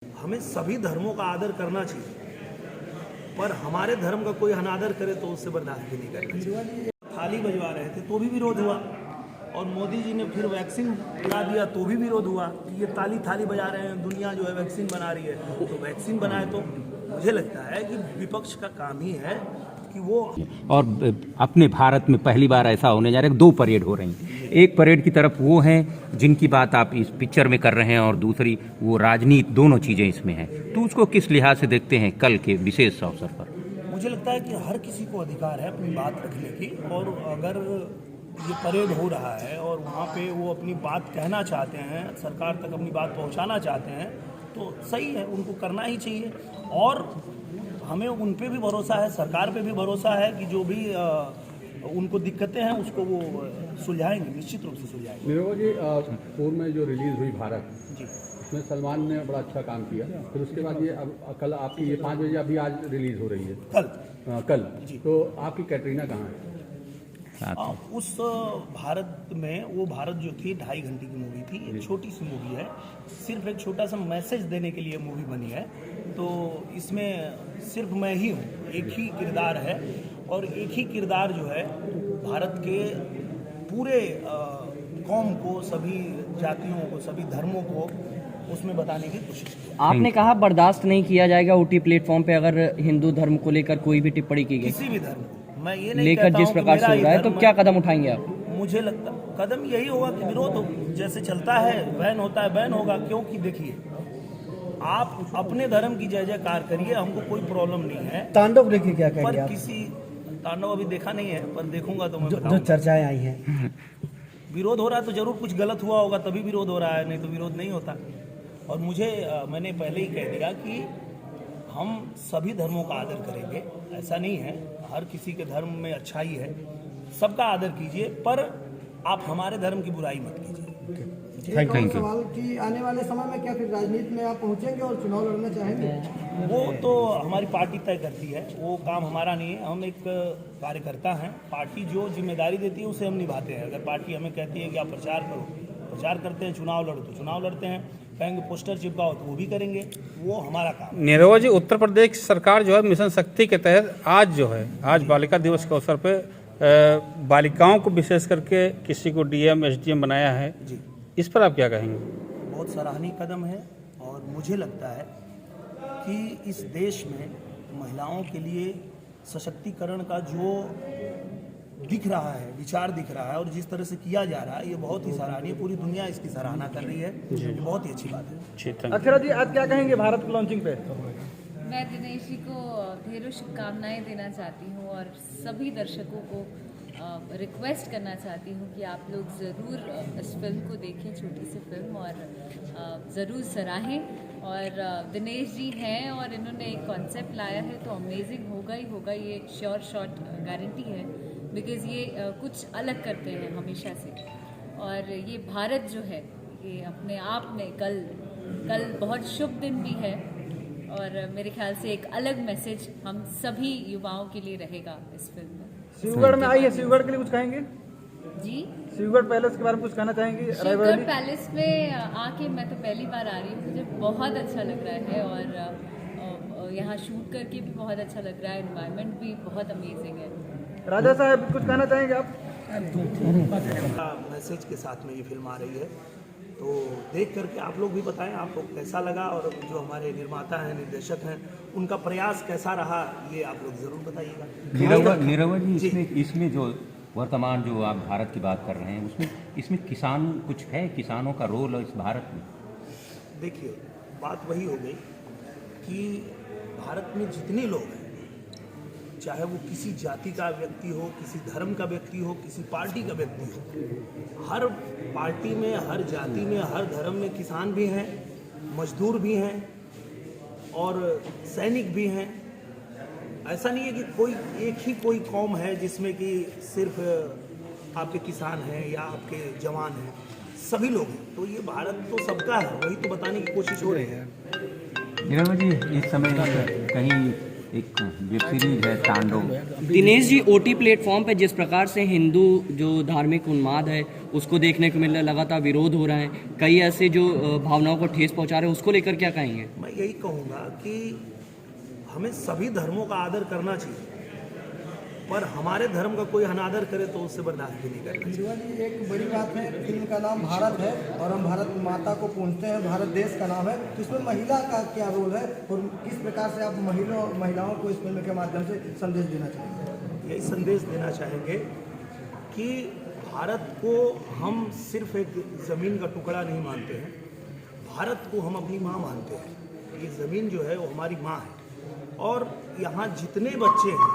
हमें सभी धर्मों का आदर करना चाहिए, पर हमारे धर्म का कोई अनादर करे तो उससे बर्दाश्त भी नहीं करना चाहिए। थाली बजवा रहे थे तो भी विरोध हुआ, और मोदी जी ने फिर वैक्सीन बना दिया तो भी विरोध हुआ कि ये ताली थाली बजा रहे हैं, दुनिया जो है वैक्सीन बना रही है। तो वैक्सीन बनाए तो मुझे लगता है कि विपक्ष का काम ही है कि वो, और अपने भारत में पहली बार ऐसा होने जा रहा है, 2 परेड हो रही हैं। एक परेड की तरफ वो हैं जिनकी बात आप इस पिक्चर में कर रहे हैं, और दूसरी वो राजनीति, दोनों चीज़ें इसमें हैं। तो उसको किस लिहाज से देखते हैं कल के विशेष अवसर पर? मुझे लगता है कि हर किसी को अधिकार है अपनी बात रखने की, और अगर ये परेड हो रहा है और वहाँ पे वो अपनी बात कहना चाहते हैं, सरकार तक अपनी बात पहुँचाना चाहते हैं, तो सही है, उनको करना ही चाहिए। और हमें उन पे भी भरोसा है, सरकार पे भी भरोसा है कि जो भी उनको दिक्कतें हैं उसको वो सुलझाएंगे, निश्चित रूप से सुलझाएंगे। निरव जी, पूर्व में जो रिलीज़ हुई भारत जी, उसमें सलमान ने बड़ा अच्छा काम किया, फिर उसके बाद ये अब कल आपकी ये 5 बजे अभी आज रिलीज़ हो रही है कल जी। तो आपकी कैटरीना कहाँ है? उस भारत में, वो भारत जो थी 2.5 घंटे की मूवी थी, एक छोटी सी मूवी है, सिर्फ एक छोटा सा मैसेज देने के लिए मूवी बनी है। तो इसमें सिर्फ मैं ही हूँ, एक ही किरदार है, और एक ही किरदार जो है भारत के पूरे कौम को, सभी जातियों को, सभी धर्मों को उसमें बताने की कोशिश की। आपने कहा बर्दाश्त नहीं किया जाएगा ओटी प्लेटफॉर्म पे अगर हिंदू धर्म को लेकर कोई भी टिप्पणी की गई, किसी भी धर्म को मैं ये नहीं लेकर कहता जिस हूं कि प्रकार से मेरा हो रहा है, ही तो धर्म क्या कदम उठाएंगे आप? मुझे लगता कदम यही होगा कि विरोध हो, जैसे चलता है बैन होता है, बैन होगा। क्योंकि देखिए, आप अपने धर्म की जय जयकार करिए, हमको कोई प्रॉब्लम नहीं है। तांडव देखिए क्या कहेंगे पर आप? किसी तांडव अभी देखा नहीं है, पर देखूंगा तो मैं जो बताऊंगा। चर्चाएं आई हैं, विरोध हो रहा है तो जरूर कुछ गलत हुआ होगा, तभी विरोध हो रहा है, नहीं तो विरोध नहीं होता। और मुझे मैंने पहले ही कह दिया कि हम सभी धर्मों का आदर करेंगे, ऐसा नहीं है, हर किसी के धर्म में अच्छाई है, सबका आदर कीजिए, पर आप हमारे धर्म की बुराई मत कीजिए। Thank you. सवाल कि आने वाले समय में क्या फिर राजनीति में आप पहुंचेंगे और चुनाव लड़ना चाहेंगे? वो तो हमारी पार्टी तय करती है, वो काम हमारा नहीं है। हम एक कार्यकर्ता हैं, पार्टी जो जिम्मेदारी देती है उसे हम निभाते हैं। अगर पार्टी हमें कहती है कि आप प्रचार करो, प्रचार करते हैं, चुनाव लड़ो तो चुनाव लड़ते हैं, कहेंगे पोस्टर चिपकाओ तो वो भी करेंगे, वो हमारा काम है। नीरव जी, उत्तर प्रदेश सरकार जो है मिशन शक्ति के तहत आज बालिका दिवस के अवसर पे बालिकाओं को विशेष करके किसी को डीएम एसडीएम बनाया है जी, इस पर आप क्या कहेंगे? बहुत सराहनीय कदम है, और मुझे लगता है कि इस देश में महिलाओं के लिए सशक्तिकरण का जो दिख रहा है, विचार दिख रहा है, और जिस तरह से किया जा रहा है, ये बहुत ही सराहनीय, पूरी दुनिया इसकी सराहना कर रही है, ये बहुत ही अच्छी बात है। अक्षरा जी आज क्या कहेंगे भारत को लॉन्चिंग पे? मैं दिनेश जी को ढेरों शुभकामनाएं देना चाहती हूँ, और सभी दर्शकों को रिक्वेस्ट करना चाहती हूँ कि आप लोग ज़रूर इस फिल्म को देखें, छोटी सी फिल्म, और ज़रूर सराहें। और दिनेश जी हैं और इन्होंने एक कॉन्सेप्ट लाया है तो अमेजिंग होगा ही होगा, ये श्योर शॉट गारंटी है, बिकॉज़ ये कुछ अलग करते हैं हमेशा से। और ये भारत जो है, ये अपने आप में कल बहुत शुभ दिन भी है, और मेरे ख्याल से एक अलग मैसेज हम सभी युवाओं के लिए रहेगा इस फिल्म में। शिवगढ़ में आई है, शिवगढ़ के लिए कुछ कहेंगे जी? शिवगढ़ पैलेस के बारे में कुछ कहना चाहेंगे? शिवगढ़ पैलेस में आके मैं तो पहली बार आ रही हूँ, मुझे बहुत अच्छा लग रहा है, और यहाँ शूट करके भी बहुत अच्छा लग रहा है, एनवायरनमेंट भी बहुत अमेजिंग है। राजा साहब कुछ कहना चाहेंगे आप? मैसेज के साथ में ये फिल्म आ रही है, तो देख करके आप लोग भी बताएं आपको कैसा लगा, और जो हमारे निर्माता हैं, निर्देशक हैं, उनका प्रयास कैसा रहा, ये आप लोग ज़रूर बताइएगा। नीरव जी, इसमें जो वर्तमान जो आप भारत की बात कर रहे हैं, इसमें किसान कुछ है, किसानों का रोल इस भारत में? देखिए, बात वही हो गई कि भारत में जितने लोग हैं, चाहे वो किसी जाति का व्यक्ति हो, किसी धर्म का व्यक्ति हो, किसी पार्टी का व्यक्ति हो, हर पार्टी में, हर जाति में, हर धर्म में किसान भी हैं, मजदूर भी हैं, और सैनिक भी हैं। ऐसा नहीं है कि कोई एक ही कोई कौम है जिसमें कि सिर्फ आपके किसान हैं या आपके जवान हैं, सभी लोग हैं। तो ये भारत तो सबका है, वही तो बताने की कोशिश हो रही है। नीरव जी, इस समय कहीं एक वेब सीरीज है तांडव। दिनेश जी, ओटी प्लेटफॉर्म पे जिस प्रकार से हिंदू जो धार्मिक उन्माद है उसको देखने को मिल रहा है, लगातार विरोध हो रहा है, कई ऐसे जो भावनाओं को ठेस पहुंचा रहे हैं, उसको लेकर क्या कहेंगे? मैं यही कहूँगा कि हमें सभी धर्मों का आदर करना चाहिए, पर हमारे धर्म का कोई अनादर करे तो उससे बर्दाश्त भी नहीं करना चाहिए। केजरीवाल जी, एक बड़ी बात है, फिल्म का नाम भारत है और हम भारत माता को पूजते हैं, भारत देश का नाम है, तो इसमें महिला का क्या रोल है और किस प्रकार से आप महिलाओं को इस फिल्म के माध्यम से संदेश देना चाहेंगे? यही संदेश देना चाहेंगे कि भारत को हम सिर्फ एक ज़मीन का टुकड़ा नहीं मानते हैं, भारत को हम अपनी माँ मानते हैं। ये ज़मीन जो है वो हमारी माँ है और यहाँ जितने बच्चे हैं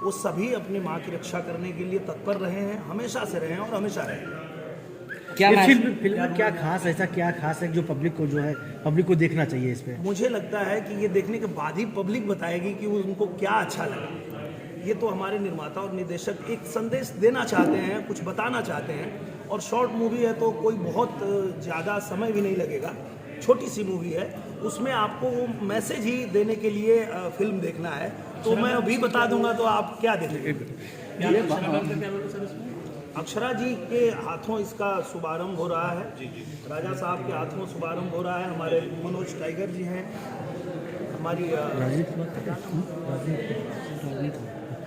वो सभी अपनी माँ की रक्षा करने के लिए तत्पर रहे हैं, हमेशा से रहे हैं और हमेशा रहेंगे। क्या फिल्म में क्या खास, ऐसा क्या खास है जो पब्लिक को देखना चाहिए इस पे? मुझे लगता है कि ये देखने के बाद ही पब्लिक बताएगी कि उनको क्या अच्छा लगा। ये तो हमारे निर्माता और निर्देशक एक संदेश देना चाहते हैं, कुछ बताना चाहते हैं, और शॉर्ट मूवी है तो कोई बहुत ज़्यादा समय भी नहीं लगेगा, छोटी सी मूवी है, उसमें आपको वो मैसेज ही देने के लिए फिल्म देखना है। तो मैं अभी बता दूंगा तो आप क्या देखेंगे? अक्षरा जी के हाथों इसका शुभारंभ हो रहा है, राजा साहब के हाथों शुभारंभ हो रहा है, हमारे मनोज टाइगर जी हैं, हमारी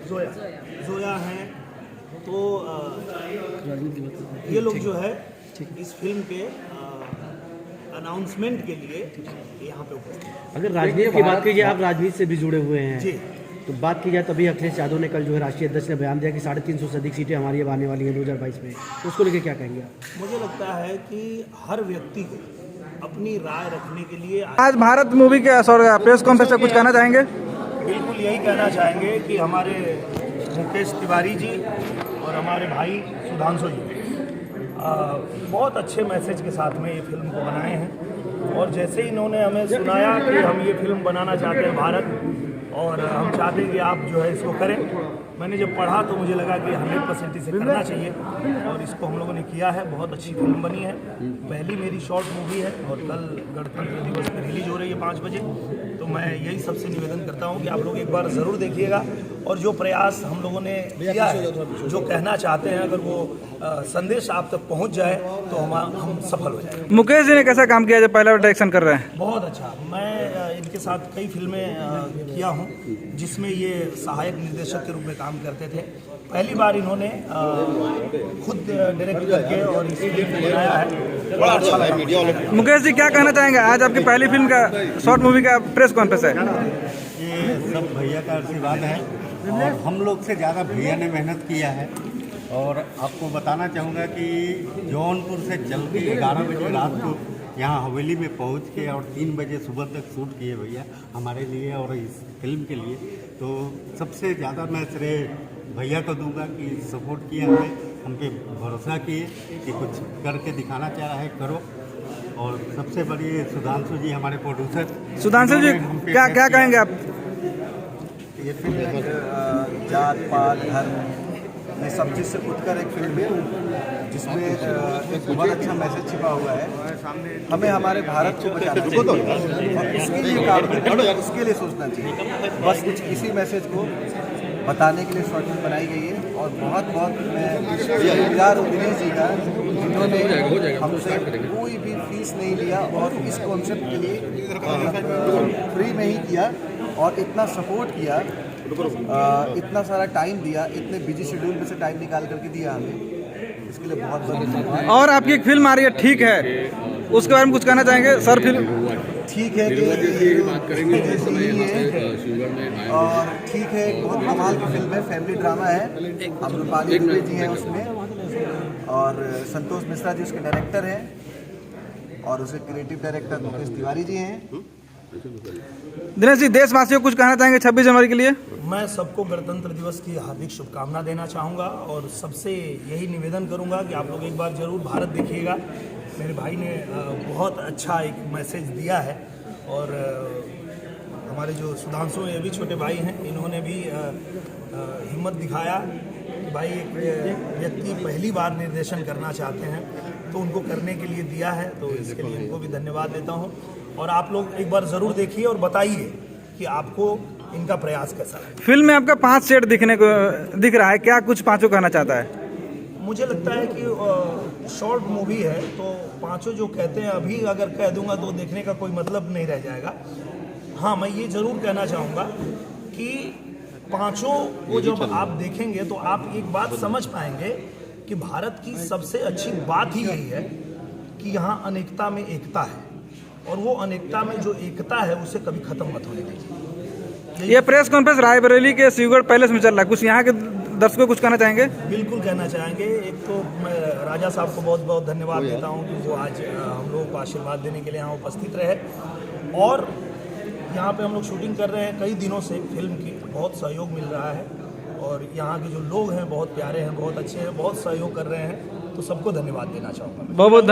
जोया हैं, तो ये लोग जो है इस फिल्म के अनाउंसमेंट के लिए यहाँ पे उपस्थित हैं। अगर राजनीति की बात कीजिए, आप राजनीति से भी जुड़े हुए हैं जी, तो बात की जाए तभी अखिलेश यादव ने कल जो है राष्ट्रीय अध्यक्ष ने बयान दिया कि 350 से अधिक सीटें हमारी अब आने वाली हैं 2022 में, तो उसको लेकर क्या कहेंगे? मुझे लगता है कि हर व्यक्ति को अपनी राय रखने के लिए आज भारत मूवी के प्रेस कॉन्फ्रेंस से कुछ कहना चाहेंगे? बिल्कुल यही कहना चाहेंगे कि हमारे मुकेश तिवारी जी और हमारे भाई सुधांशु जी बहुत अच्छे मैसेज के साथ में ये फिल्म को बनाए हैं, और जैसे ही इन्होंने हमें सुनाया कि हम ये फिल्म बनाना चाहते हैं भारत और हम चाहते हैं कि आप जो है इसको करें, मैंने जब पढ़ा तो मुझे लगा कि 100% इसे करना चाहिए और इसको हम लोगों ने किया है। बहुत अच्छी फिल्म बनी है, पहली मेरी शॉर्ट मूवी है और कल गणतंत्र दिवस पर रिलीज हो रही है 5 बजे। तो मैं यही सबसे निवेदन करता हूं कि आप लोग एक बार ज़रूर देखिएगा और जो प्रयास हम लोगों ने किया है, जो कहना चाहते हैं, अगर वो संदेश आप तक पहुंच जाए तो हम सफल हो जाए। मुकेश जी ने कैसा काम किया जो पहला डायरेक्शन कर रहे हैं? बहुत अच्छा। मैं इनके साथ कई फिल्में किया हूं जिसमें ये सहायक निर्देशक के रूप में काम करते थे। पहली बार इन्होंने खुद डायरेक्ट करके और इस फिल्म को बनाया है, बड़ा अच्छा लगा। मुकेश जी क्या कहना चाहेंगे? आज आपकी पहली फिल्म का शॉर्ट मूवी का प्रेस कॉन्फ्रेंस है। ये सब भैया का आशीर्वाद है और हम लोग से ज़्यादा भैया ने मेहनत किया है। और आपको बताना चाहूँगा कि जौनपुर से चल के 11 बजे रात को यहाँ हवेली में पहुँच के और 3 बजे सुबह तक शूट किए भैया हमारे लिए और इस फिल्म के लिए। तो सबसे ज़्यादा मैं श्रेय भैया को दूंगा कि सपोर्ट किया हमें, हम पे भरोसा किए कि कुछ करके दिखाना चाह रहा है करो। और सबसे बड़ी सुधांशु जी हमारे प्रोड्यूसर। सुधांशु जी क्या कहेंगे आप? ये फिल्म जात पात धर्म ये सब चीज़ से उठकर एक फिल्म है जिसमें एक बहुत अच्छा मैसेज छिपा हुआ है। हमें हमारे भारत को बचाना चाहिए और उसके लिए काम करना चाहिए, उसके लिए सोचना चाहिए। बस कुछ इसी मैसेज को बताने के लिए शॉर्ट फिल्म बनाई गई है और बहुत मैं शुक्रगुजार हूँ दिनेश जी का, जिन्होंने हमसे कोई भी फीस नहीं लिया और इस कॉन्सेप्ट के लिए फ्री में ही किया और इतना सपोर्ट किया, इतना सारा टाइम दिया, इतने बिजी शेड्यूल में से टाइम निकाल करके दिया हमें, इसके लिए बहुत बहुत धन्यवाद। और आपकी एक फिल्म आ रही है ठीक है, उसके बारे में कुछ कहना चाहेंगे सर? फिल्म ठीक है कि बात करेंगे और ठीक है, एक बहुत कमाल की फिल्म है, फैमिली ड्रामा है। अमृपाली दुबे जी हैं उसमें और संतोष मिश्रा जी उसके डायरेक्टर हैं और उसके क्रिएटिव डायरेक्टर मुकेश तिवारी जी हैं। दिनेश जी देशवासियों को कुछ कहना चाहेंगे 26 जनवरी के लिए? मैं सबको गणतंत्र दिवस की हार्दिक शुभकामना देना चाहूँगा और सबसे यही निवेदन करूँगा कि आप लोग एक बार ज़रूर भारत देखिएगा। मेरे भाई ने बहुत अच्छा एक मैसेज दिया है और हमारे जो सुधांशु ये भी छोटे भाई हैं, इन्होंने भी हिम्मत दिखाया कि भाई एक व्यक्ति पहली बार निर्देशन करना चाहते हैं तो उनको करने के लिए दिया है, तो इसके लिए उनको भी धन्यवाद देता हूँ। और आप लोग एक बार ज़रूर देखिए और बताइए कि आपको इनका प्रयास कैसा है। फिल्म में आपका 5 सेट दिख रहा है, क्या कुछ पांचों कहना चाहता है? मुझे लगता है कि शॉर्ट मूवी है तो पांचों जो कहते हैं अभी अगर कह दूंगा तो देखने का कोई मतलब नहीं रह जाएगा। हाँ, मैं ये जरूर कहना चाहूँगा कि पांचों को जब आप देखेंगे तो आप एक बात समझ पाएंगे कि भारत की सबसे अच्छी बात ही यही है कि यहाँ अनेकता में एकता है, और वो अनेकता में जो एकता है उसे कभी खत्म मत होने दीजिए। ये प्रेस कॉन्फ्रेंस रायबरेली के शिवगढ़ पैलेस में चल रहा है, कुछ यहाँ के दर्शकों को कुछ कहना चाहेंगे? बिल्कुल कहना चाहेंगे। एक तो मैं राजा साहब को बहुत बहुत धन्यवाद देता हूँ कि वो आज हम लोगों को आशीर्वाद देने के लिए यहाँ उपस्थित रहे, और यहाँ पे हम लोग शूटिंग कर रहे हैं कई दिनों से फिल्म की, बहुत सहयोग मिल रहा है, और यहाँ के जो लोग हैं बहुत प्यारे हैं, बहुत अच्छे हैं, बहुत सहयोग कर रहे हैं, तो सबको धन्यवाद देना चाहूँगा। बहुत बहुत